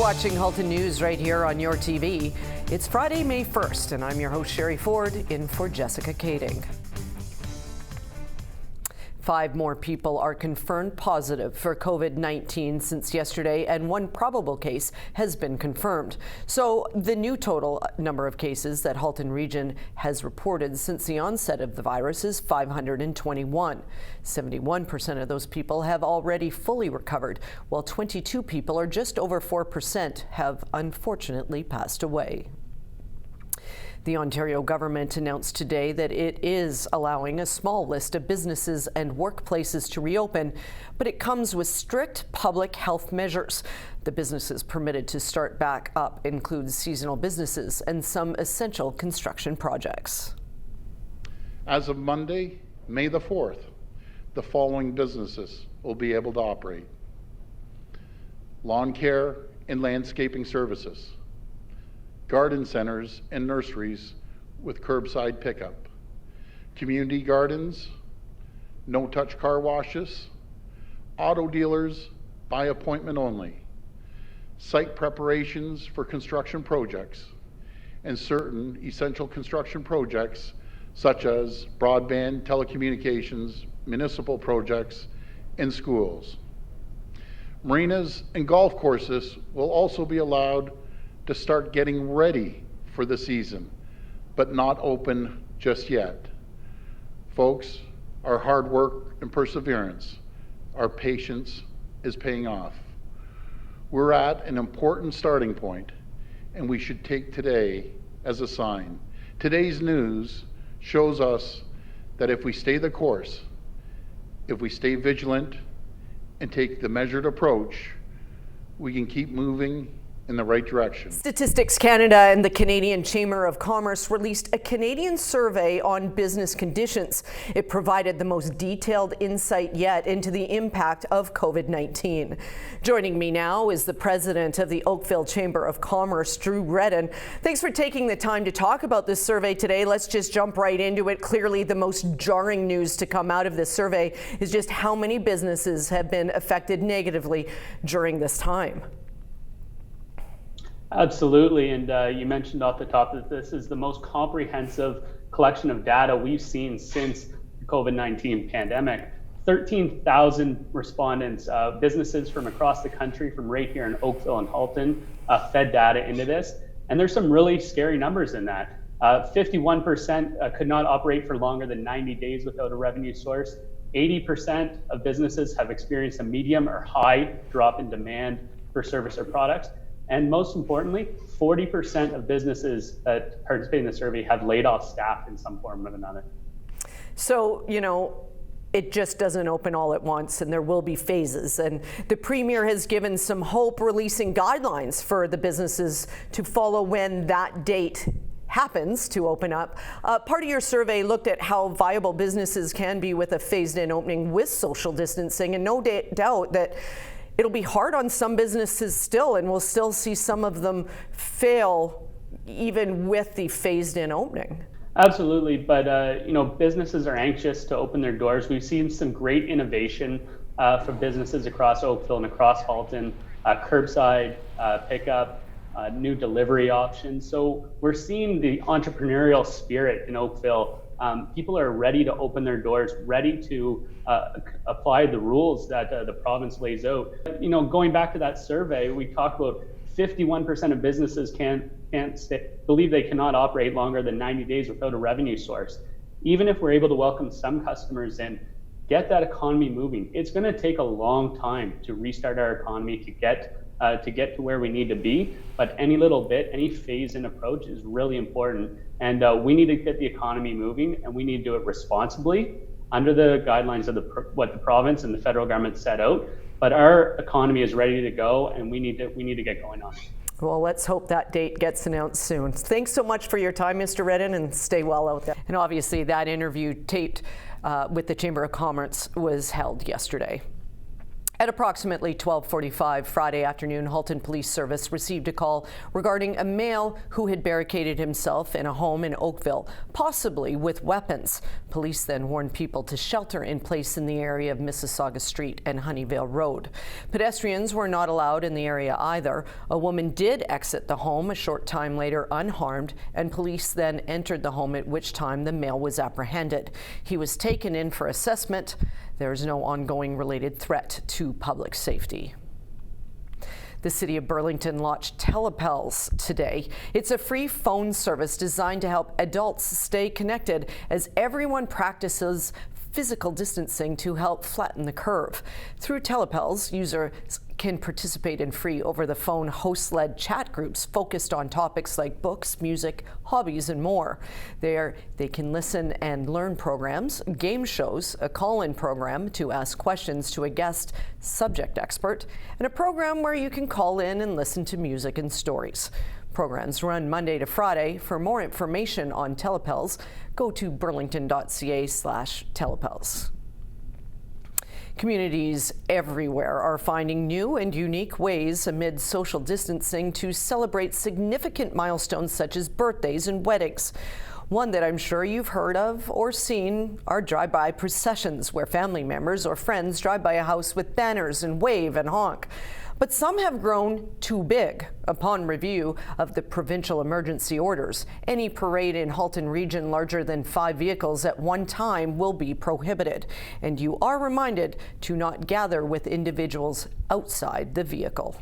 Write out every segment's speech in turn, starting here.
watching Halton News right here on your TV. It's Friday, May 1st, and I'm your host, Sherry Ford, in for Jessica Kading. 5 more people are confirmed positive for COVID-19 since yesterday, and 1 probable case has been confirmed. So the new total number of cases that Halton Region has reported since the onset of the virus is 521. 71% of those people have already fully recovered, while 22 people, or just over 4%, have unfortunately passed away. The Ontario government announced today that it is allowing a small list of businesses and workplaces to reopen, but it comes with strict public health measures. The businesses permitted to start back up include seasonal businesses and some essential construction projects. As of Monday, May the 4th, the following businesses will be able to operate: lawn care and landscaping services, garden centers and nurseries with curbside pickup, community gardens, no-touch car washes, auto dealers by appointment only, site preparations for construction projects, and certain essential construction projects such as broadband, telecommunications, municipal projects, and schools. Marinas and golf courses will also be allowed to start getting ready for the season, but not open just yet. Folks, our hard work and perseverance, our patience is paying off. We're at an important starting point, and we should take today as a sign. Today's news shows us that if we stay the course, if we stay vigilant and take the measured approach, we can keep moving in the right direction. Statistics Canada and the Canadian Chamber of Commerce released a Canadian survey on business conditions. It provided the most detailed insight yet into the impact of COVID-19. Joining me now is the president of the Oakville Chamber of Commerce, Drew Redden. Thanks for taking the time to talk about this survey today. Let's just jump right into it. Clearly, the most jarring news to come out of this survey is just how many businesses have been affected negatively during this time. Absolutely, and you mentioned off the top that this is the most comprehensive collection of data we've seen since the COVID-19 pandemic. 13,000 respondents, businesses from across the country, from right here in Oakville and Halton, fed data into this. And there's some really scary numbers in that. 51% could not operate for longer than 90 days without a revenue source. 80% of businesses have experienced a medium or high drop in demand for service or products. And most importantly, 40% of businesses that participate in the survey have laid off staff in some form or another. So, it just doesn't open all at once, and there will be phases. And the Premier has given some hope, releasing guidelines for the businesses to follow when that date happens to open up. Part of your survey looked at how viable businesses can be with a phased-in opening with social distancing, and no doubt that it'll be hard on some businesses still, and we'll still see some of them fail even with the phased-in opening. Absolutely, but businesses are anxious to open their doors. We've seen some great innovation from businesses across Oakville and across Halton, curbside pickup, new delivery options. So we're seeing the entrepreneurial spirit in Oakville. People are ready to open their doors, ready to apply the rules that the province lays out. Going back to that survey, we talked about 51% of businesses believe they cannot operate longer than 90 days without a revenue source. Even if we're able to welcome some customers in, get that economy moving, it's going to take a long time to restart our economy to get to where we need to be. But any little bit, any phase-in approach is really important. And we need to get the economy moving, and we need to do it responsibly under the guidelines of what the province and the federal government set out. But our economy is ready to go, and we need to get going on it. Well, let's hope that date gets announced soon. Thanks so much for your time, Mr. Redden, and stay well out there. And obviously, that interview taped with the Chamber of Commerce was held yesterday. At approximately 12:45 Friday afternoon, Halton Police Service received a call regarding a male who had barricaded himself in a home in Oakville, possibly with weapons. Police then warned people to shelter in place in the area of Mississauga Street and Honeyvale Road. Pedestrians were not allowed in the area either. A woman did exit the home a short time later unharmed, and police then entered the home, at which time the male was apprehended. He was taken in for assessment. There is no ongoing related threat to public safety. The city of Burlington launched Telepels today. It's a free phone service designed to help adults stay connected as everyone practices physical distancing to help flatten the curve. Through Telepels, users can participate in free over-the-phone host-led chat groups focused on topics like books, music, hobbies, and more. They can listen and learn programs, game shows, a call-in program to ask questions to a guest subject expert, and a program where you can call in and listen to music and stories. Programs run Monday to Friday. For more information on Telepels, go to burlington.ca/telepels. Communities everywhere are finding new and unique ways amid social distancing to celebrate significant milestones such as birthdays and weddings. One that I'm sure you've heard of or seen are drive-by processions, where family members or friends drive by a house with banners and wave and honk. But some have grown too big. Upon review of the provincial emergency orders, any parade in Halton region larger than 5 vehicles at one time will be prohibited. And you are reminded to not gather with individuals outside the vehicle.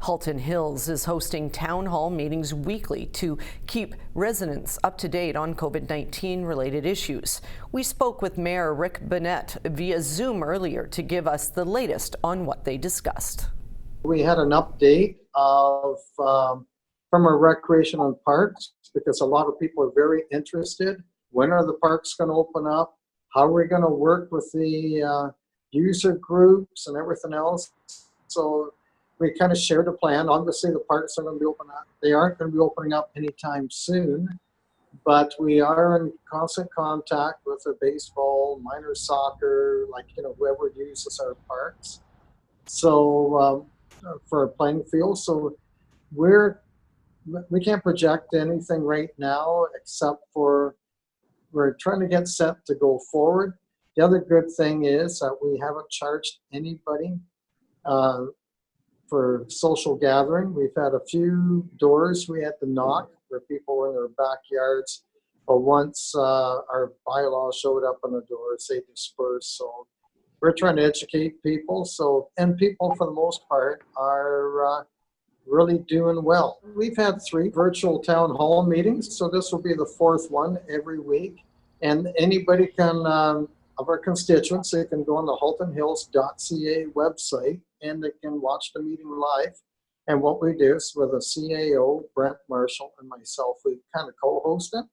Halton Hills is hosting town hall meetings weekly to keep residents up to date on COVID-19 related issues. We spoke with Mayor Rick Bennett via Zoom earlier to give us the latest on what they discussed. We had an update of from our recreation and parks, because a lot of people are very interested. When are the parks going to open up? How are we going to work with the user groups and everything else? So we kind of shared a plan. Obviously, the parks are going to be open up. They aren't going to be opening up anytime soon, but we are in constant contact with the baseball, minor soccer, whoever uses our parks. So for a playing field, so we can't project anything right now except for we're trying to get set to go forward. The other good thing is that we haven't charged anybody for social gathering. We've had a few doors we had to knock where people were in their backyards, but once our bylaw showed up on the doors, they dispersed. So we're trying to educate people. And people for the most part are really doing well. We've had 3 virtual town hall meetings, so this will be the 4th one every week. And anybody can, of our constituents, they can go on the haltonhills.ca website and they can watch the meeting live. And what we do is with a CAO, Brent Marshall, and myself, we kind of co-host it.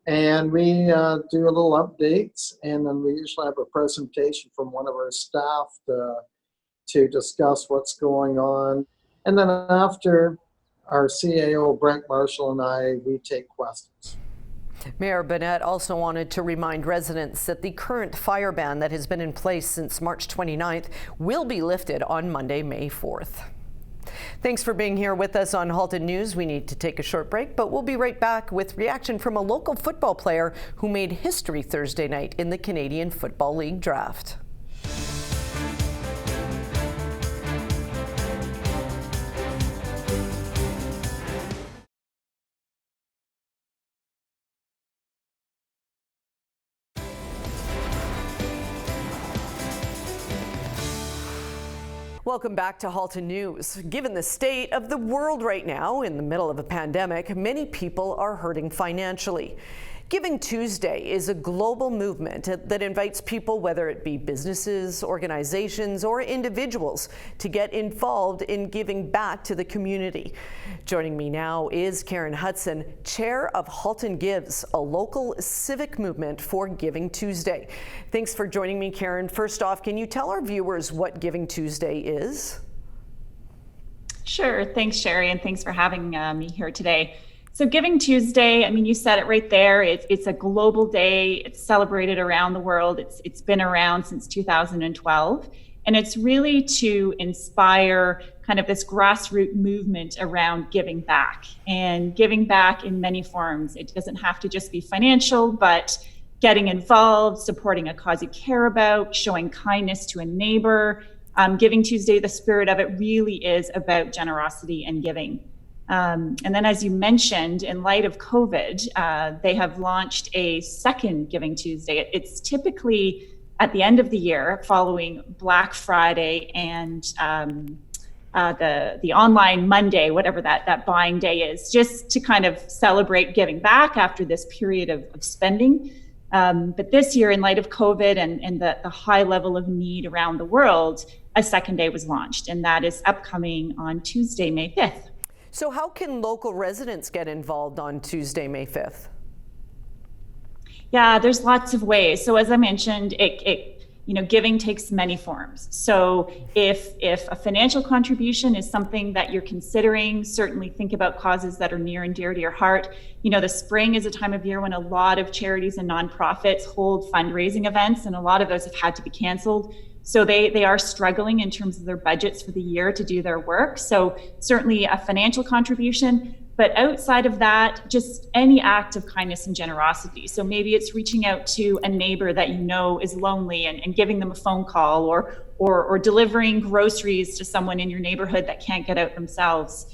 And we do a little updates, and then we usually have a presentation from one of our staff to discuss what's going on. And then after, our CAO, Brent Marshall, and I, we take questions. Mayor Bennett also wanted to remind residents that the current fire ban that has been in place since March 29th will be lifted on Monday, May 4th. Thanks for being here with us on Halton News. We need to take a short break, but we'll be right back with reaction from a local football player who made history Thursday night in the Canadian Football League draft. Welcome back to Halton News. Given the state of the world right now, in the middle of a pandemic, many people are hurting financially. Giving Tuesday is a global movement that invites people, whether it be businesses, organizations, or individuals, to get involved in giving back to the community. Joining me now is Karen Hudson, chair of Halton Gives, a local civic movement for Giving Tuesday. Thanks for joining me, Karen. First off, can you tell our viewers what Giving Tuesday is? Sure. Thanks, Sherry, and thanks for having me here today. So Giving Tuesday, I mean, you said it right there. It's a global day. It's celebrated around the world. It's been around since 2012. And it's really to inspire kind of this grassroots movement around giving back, and giving back in many forms. It doesn't have to just be financial, but getting involved, supporting a cause you care about, showing kindness to a neighbor. Giving Tuesday, the spirit of it really is about generosity and giving. And then, as you mentioned, in light of COVID, they have launched a second Giving Tuesday. It's typically at the end of the year, following Black Friday and the online Monday, whatever that buying day is, just to kind of celebrate giving back after this period of spending. But this year, in light of COVID and the high level of need around the world, a second day was launched, and that is upcoming on Tuesday, May 5th. So how can local residents get involved on Tuesday, May 5th? Yeah, there's lots of ways. So as I mentioned, giving takes many forms. So if a financial contribution is something that you're considering, certainly think about causes that are near and dear to your heart. The spring is a time of year when a lot of charities and nonprofits hold fundraising events, and a lot of those have had to be canceled. So they are struggling in terms of their budgets for the year to do their work. So certainly a financial contribution, but outside of that, just any act of kindness and generosity. So maybe it's reaching out to a neighbor that you know is lonely and giving them a phone call, or delivering groceries to someone in your neighborhood that can't get out themselves.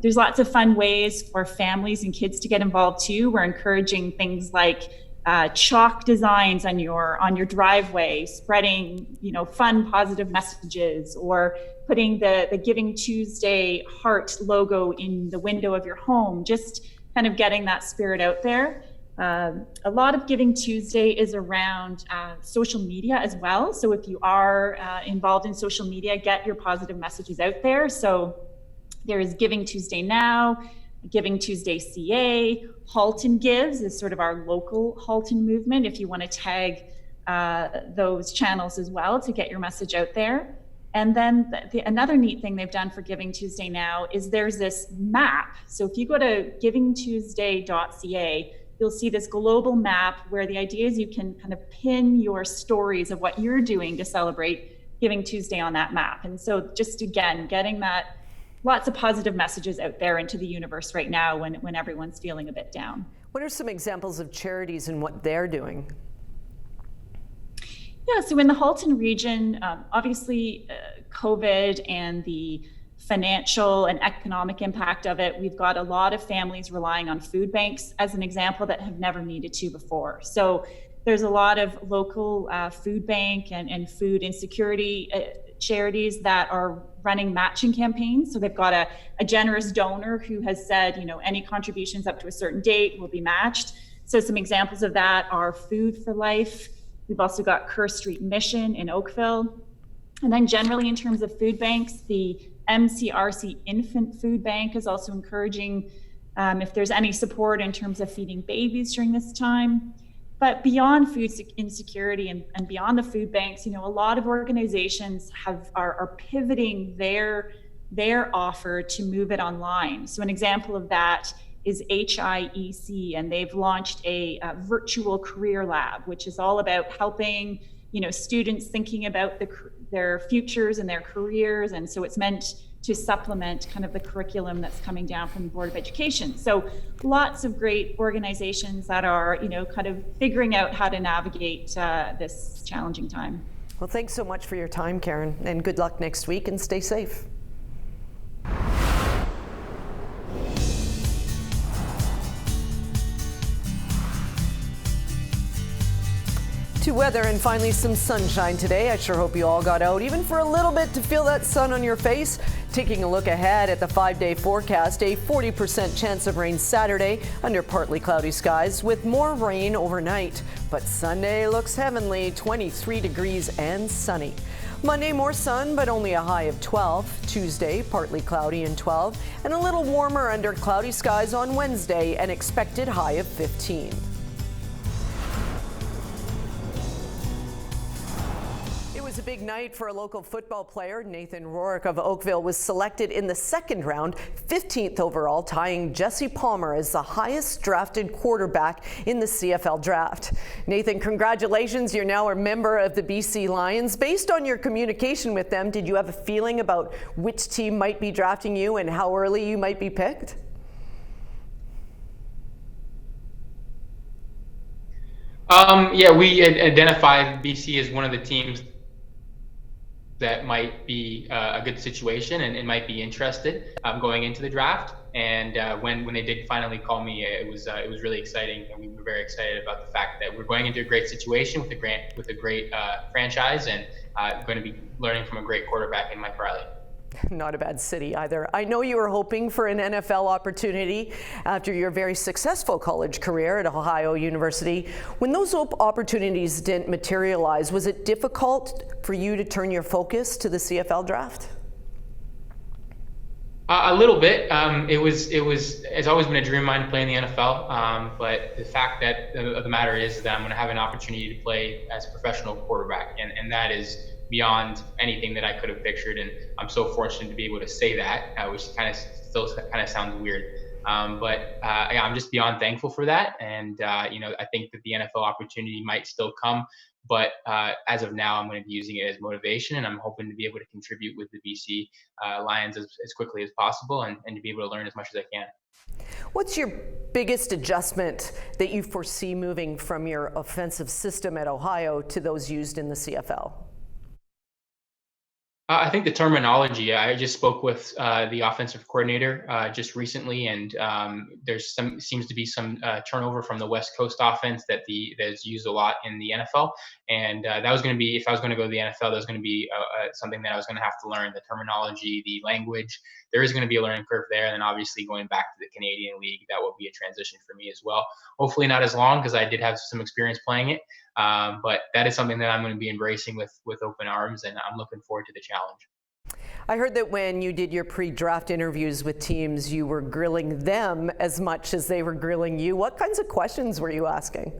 There's lots of fun ways for families and kids to get involved too. We're encouraging things like chalk designs on your driveway, spreading fun positive messages, or putting the Giving Tuesday heart logo in the window of your home, just kind of getting that spirit out there. A lot of Giving Tuesday is around social media as well. So if you are involved in social media, get your positive messages out there. So there is Giving Tuesday Now, Giving Tuesday CA, Halton Gives is sort of our local Halton movement, if you want to tag those channels as well to get your message out there. And then another neat thing they've done for Giving Tuesday Now is there's this map. So if you go to givingtuesday.ca, you'll see this global map where the idea is you can kind of pin your stories of what you're doing to celebrate Giving Tuesday on that map. And so just again, getting that lots of positive messages out there into the universe right now when everyone's feeling a bit down. What are some examples of charities and what they're doing? Yeah, so in the Halton region, obviously COVID and the financial and economic impact of it, we've got a lot of families relying on food banks as an example that have never needed to before. So there's a lot of local food bank and food insecurity charities that are running matching campaigns. So they've got a generous donor who has said, any contributions up to a certain date will be matched. So some examples of that are Food for Life. We've also got Kerr Street Mission in Oakville. And then generally in terms of food banks, the MCRC Infant Food Bank is also encouraging if there's any support in terms of feeding babies during this time. But beyond food insecurity and beyond the food banks, a lot of organizations are pivoting their offer to move it online. So an example of that is HIEC, and they've launched a virtual career lab, which is all about helping students thinking about their futures and their careers. And so it's meant to supplement kind of the curriculum that's coming down from the Board of Education. So lots of great organizations that are, kind of figuring out how to navigate this challenging time. Well, thanks so much for your time, Karen, and good luck next week, and stay safe. To weather, and finally some sunshine today. I sure hope you all got out even for a little bit to feel that sun on your face. Taking a look ahead at the 5-day forecast, a 40% chance of rain Saturday under partly cloudy skies with more rain overnight. But Sunday looks heavenly, 23 degrees and sunny. Monday, more sun, but only a high of 12. Tuesday, partly cloudy and 12. And a little warmer under cloudy skies on Wednesday, an expected high of 15. It was a big night for a local football player. Nathan Rourke of Oakville was selected in the second round, 15th overall, tying Jesse Palmer as the highest drafted quarterback in the CFL draft. Nathan, congratulations. You're now a member of the BC Lions. Based on your communication with them, did you have a feeling about which team might be drafting you and how early you might be picked? Yeah, we identified BC as one of the teams that might be a good situation and might be interested going into the draft. And when they did finally call me, it was really exciting, and we were very excited about the fact that we're going into a great situation with a great franchise, and going to be learning from a great quarterback in Mike Riley. Not a bad city either. I know you were hoping for an NFL opportunity after your very successful college career at Ohio University. When those opportunities didn't materialize, was it difficult for you to turn your focus to the CFL draft? A little bit. It's always been a dream of mine to play in the NFL. But the fact that the matter is that I'm going to have an opportunity to play as a professional quarterback, and that is beyond anything that I could have pictured. And I'm so fortunate to be able to say that, which still sounds weird. But I'm just beyond thankful for that. And I think that the NFL opportunity might still come. But as of now, I'm going to be using it as motivation, and I'm hoping to be able to contribute with the BC Lions as quickly as possible, and to be able to learn as much as I can. What's your biggest adjustment that you foresee moving from your offensive system at Ohio to those used in the CFL? I think the terminology. I just spoke with the offensive coordinator just recently, and seems to be some turnover from the West Coast offense that is used a lot in the NFL. And that was going to be, if I was going to go to the NFL, that was going to be something that I was going to have to learn, the terminology, the language. There is going to be a learning curve there, and then obviously going back to the Canadian League, that will be a transition for me as well. Hopefully not as long, because I did have some experience playing it. But that is something that I'm going to be embracing with open arms, and I'm looking forward to the challenge. I heard that when you did your pre-draft interviews with teams, you were grilling them as much as they were grilling you. What kinds of questions were you asking?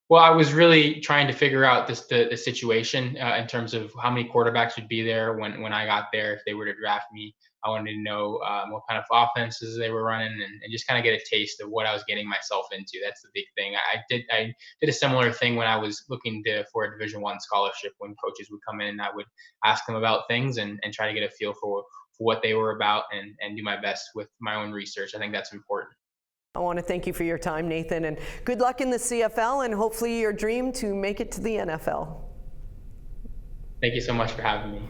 Well, I was really trying to figure out the situation in terms of how many quarterbacks would be there when I got there, if they were to draft me. I wanted to know what kind of offenses they were running, and just kind of get a taste of what I was getting myself into. That's the big thing. I did a similar thing when I was looking for a Division I scholarship, when coaches would come in and I would ask them about things and try to get a feel for what they were about, and do my best with my own research. I think that's important. I want to thank you for your time, Nathan, and good luck in the CFL, and hopefully your dream to make it to the NFL. Thank you so much for having me.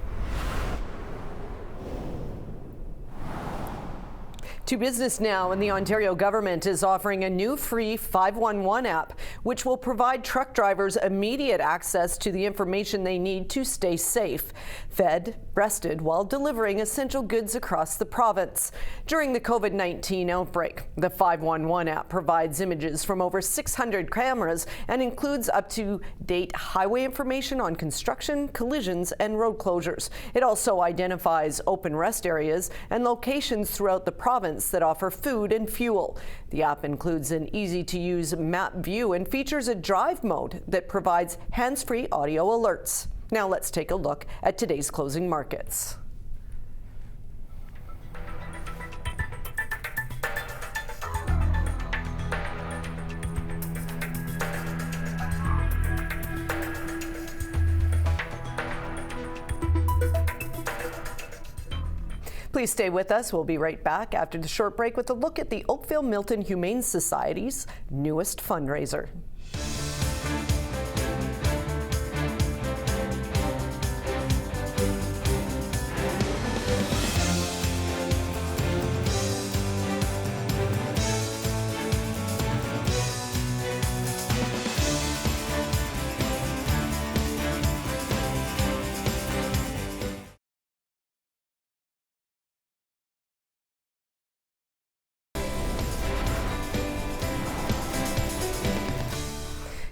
To business now, and the Ontario government is offering a new free 511 app, which will provide truck drivers immediate access to the information they need to stay safe, fed, rested while delivering essential goods across the province. During the COVID-19 outbreak, the 511 app provides images from over 600 cameras and includes up-to-date highway information on construction, collisions, and road closures. It also identifies open rest areas and locations throughout the province that offer food and fuel. The app includes an easy-to-use map view and features a drive mode that provides hands-free audio alerts. Now let's take a look at today's closing markets. Please stay with us. We'll be right back after the short break with a look at the Oakville Milton Humane Society's newest fundraiser.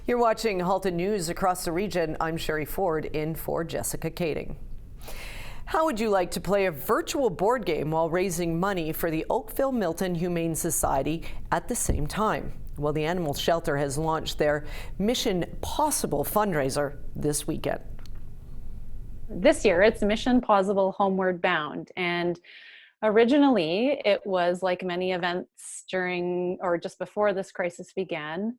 You're watching Halton News across the region. I'm Sherry Ford in for Jessica Kading. How would you like to play a virtual board game while raising money for the Oakville Milton Humane Society at the same time? Well, the animal shelter has launched their Mission Possible fundraiser this weekend. This year, it's Mission Possible Homeward Bound. And originally, it was like many events during or just before this crisis began.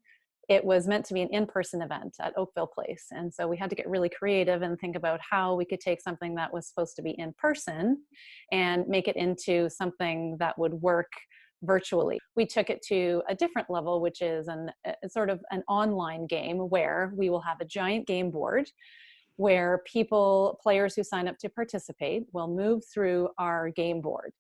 It was meant to be an in-person event at Oakville Place. And so we had to get really creative and think about how we could take something that was supposed to be in person and make it into something that would work virtually. We took it to a different level, which is sort of an online game where we will have a giant game board where players who sign up to participate will move through our game board.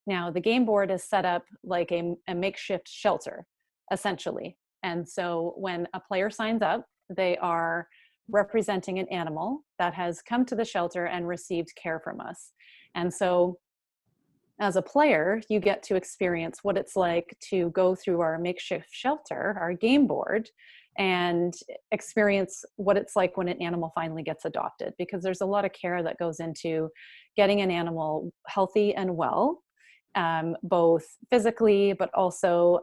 Now, the game board is set up like a makeshift shelter, essentially. And so when a player signs up, they are representing an animal that has come to the shelter and received care from us. And so as a player, you get to experience what it's like to go through our makeshift shelter, our game board, and experience what it's like when an animal finally gets adopted, because there's a lot of care that goes into getting an animal healthy and well, both physically but also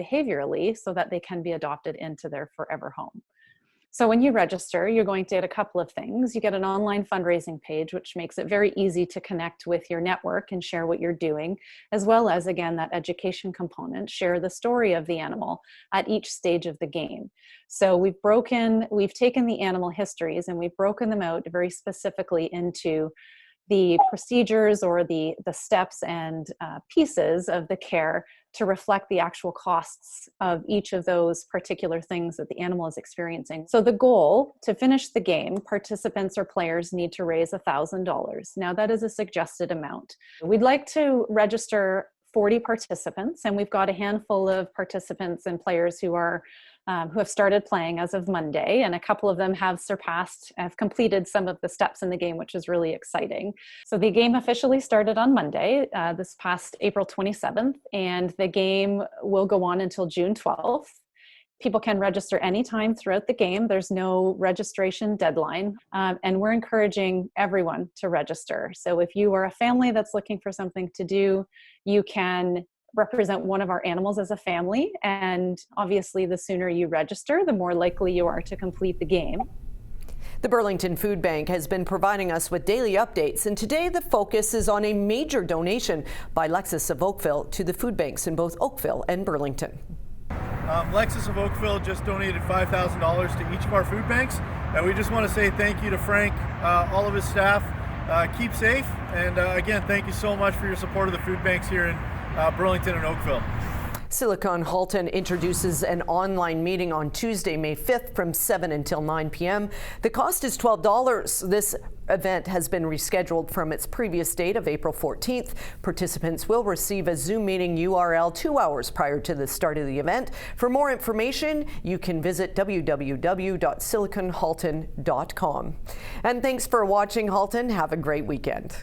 behaviorally, so that they can be adopted into their forever home. So when you register, you're going to get a couple of things. You get an online fundraising page, which makes it very easy to connect with your network and share what you're doing, as well as, again, that education component, share the story of the animal at each stage of the game. So we've taken the animal histories and we've broken them out very specifically into the procedures or the steps and pieces of the care to reflect the actual costs of each of those particular things that the animal is experiencing. So the goal to finish the game, participants or players need to raise $1,000. Now that is a suggested amount. We'd like to register 40 participants, and we've got a handful of participants and players who have started playing as of Monday, and a couple of them have completed some of the steps in the game, which is really exciting. So the game officially started on Monday, this past April 27th, and the game will go on until June 12th. People can register anytime throughout the game. There's no registration deadline, and we're encouraging everyone to register. So if you are a family that's looking for something to do, you can represent one of our animals as a family, and obviously the sooner you register, the more likely you are to complete the game. The Burlington Food Bank has been providing us with daily updates, and today the focus is on a major donation by Lexus of Oakville to the food banks in both Oakville and Burlington. Lexus of Oakville just donated $5,000 to each of our food banks, and we just want to say thank you to Frank, all of his staff. Keep safe, and again, thank you so much for your support of the food banks here in Burlington and Oakville. Silicon Halton introduces an online meeting on Tuesday, May 5th from 7 until 9 p.m. The cost is $12. This event has been rescheduled from its previous date of April 14th. Participants will receive a Zoom meeting URL 2 hours prior to the start of the event. For more information, you can visit www.siliconhalton.com. And thanks for watching, Halton. Have a great weekend.